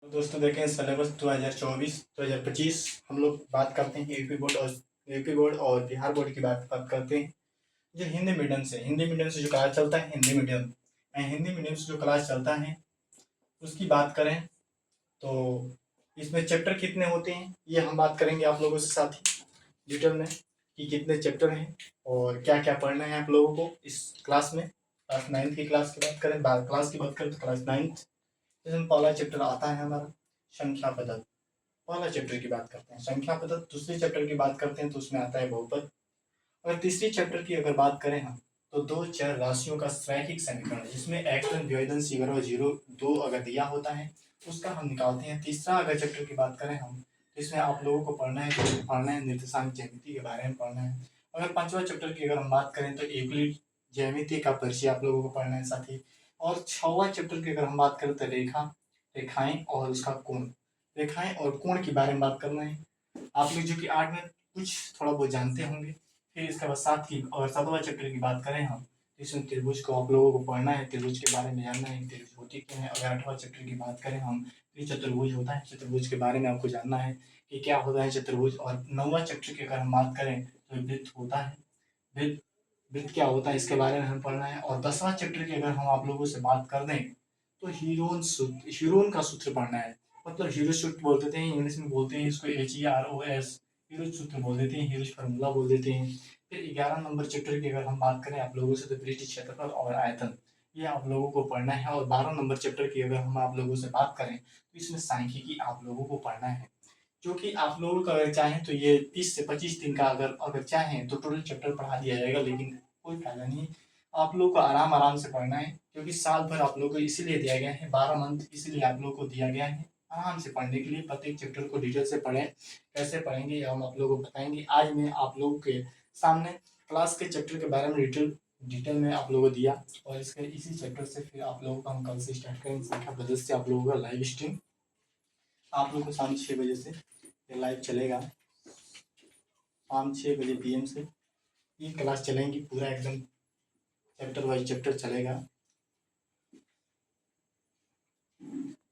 तो दोस्तों देखें सिलेबस 2024-2025 हम लोग बात करते हैं यूपी बोर्ड और बिहार बोर्ड की बात करते हैं। जो हिंदी मीडियम से जो क्लास चलता है हिंदी मीडियम से जो क्लास चलता है उसकी बात करें तो इसमें चैप्टर कितने होते हैं ये हम बात करेंगे आप लोगों से साथ ही डिटेल में कि कितने चैप्टर हैं और क्या क्या पढ़ना है आप लोगों को इस क्लास में। क्लास 9 की क्लास की बात करें क्लास की बात करें तो क्लास 9 इसमें पहला चैप्टर आता है हमारा संख्या पद्धति। पहला चैप्टर की बात करते हैं संख्या पद्धति। दूसरे चैप्टर की बात करते हैं तो उसमें आता है बहुपद। और तीसरी चैप्टर की अगर बात करें हम तो दो चर राशियों का रैखिक समीकरण जिसमें x1 द्विवेधन c 0 अगर दिया होता है उसका हम निकालते हैं। तीसरा अगर चैप्टर की बात करें हम तो इसमें आप लोगों को पढ़ना है निर्देशांक ज्यामिति के बारे में पढ़ना है। अगर पांचवा चैप्टर की अगर हम बात करें तो यूक्लिड ज्यामिति का परिचय आप लोगों को पढ़ना है साथ ही। और छठवां चैप्टर की अगर हम बात करें तो रेखाएं और उसका कोण, रेखाएं और कोण के बारे में बात करना है। आप लोग जो कि 8 में कुछ थोड़ा बहुत जानते होंगे। फिर इसके बाद सातवां चैप्टर की बात करें हम तो इसमें त्रिभुज को आप लोगों को पढ़ना है, त्रिभुज के बारे में जानना है, त्रिभुज होती क्या है। अगर आठवां चैप्टर की बात करें हम तो चतुर्भुज होता है, चतुर्भुज के बारे में आपको जानना है कि क्या होता है चतुर्भुज। और नौवां चैप्टर की अगर हम बात करें तो वृत्त होता है, वृत्त वृत्त क्या होता है इसके बारे में हमें पढ़ना है। और 10वां चैप्टर की अगर हम आप लोगों से बात कर दें तो हीरोन का सूत्र पढ़ना है। मतलब हीरो सूत्र बोल देते हैं, इंग्लिश में बोलते हैं इसको HEROS, हीरो सूत्र बोल देते हैं, हीरो फार्मूला बोल देते हैं। फिर 11 नंबर चैप्टर की अगर हम बात करें आप लोगों से तो पृष्ठ क्षेत्रफल और आयतन ये आप लोगों को पढ़ना है। और 12 नंबर चैप्टर की अगर हम आप लोगों से बात करें तो इसमें सांख्यिकी आप लोगों को पढ़ना है। जो कि आप लोगों का अगर चाहें तो ये 30 से 25 दिन का अगर चाहें तो टोटल चैप्टर पढ़ा दिया जाएगा, लेकिन कोई फायदा नहीं। आप लोगों को आराम आराम से पढ़ना है क्योंकि साल भर आप लोगों को इसीलिए दिया गया है, 12 मंथ इसीलिए आप लोगों को दिया गया है आराम से पढ़ने के लिए। प्रत्येक चैप्टर को डिटेल से पढ़ें। कैसे पढ़ेंगे ये हम आप लोगों को बताएंगे। आज मैं आप लोगों के सामने क्लास के चैप्टर के बारे में डिटेल में आप लोगों को दिया और इसके इसी चैप्टर से फिर आप लोगों का हम कल से स्टार्ट करेंगे संख्या पद्धति से आप लोगों का लाइव स्ट्रीम आप लोगों को शाम 6 बजे से ये लाइव चलेगा। शाम 6 बजे PM से ये क्लास चलेंगी, पूरा एकदम चैप्टर वाइज चैप्टर चलेगा।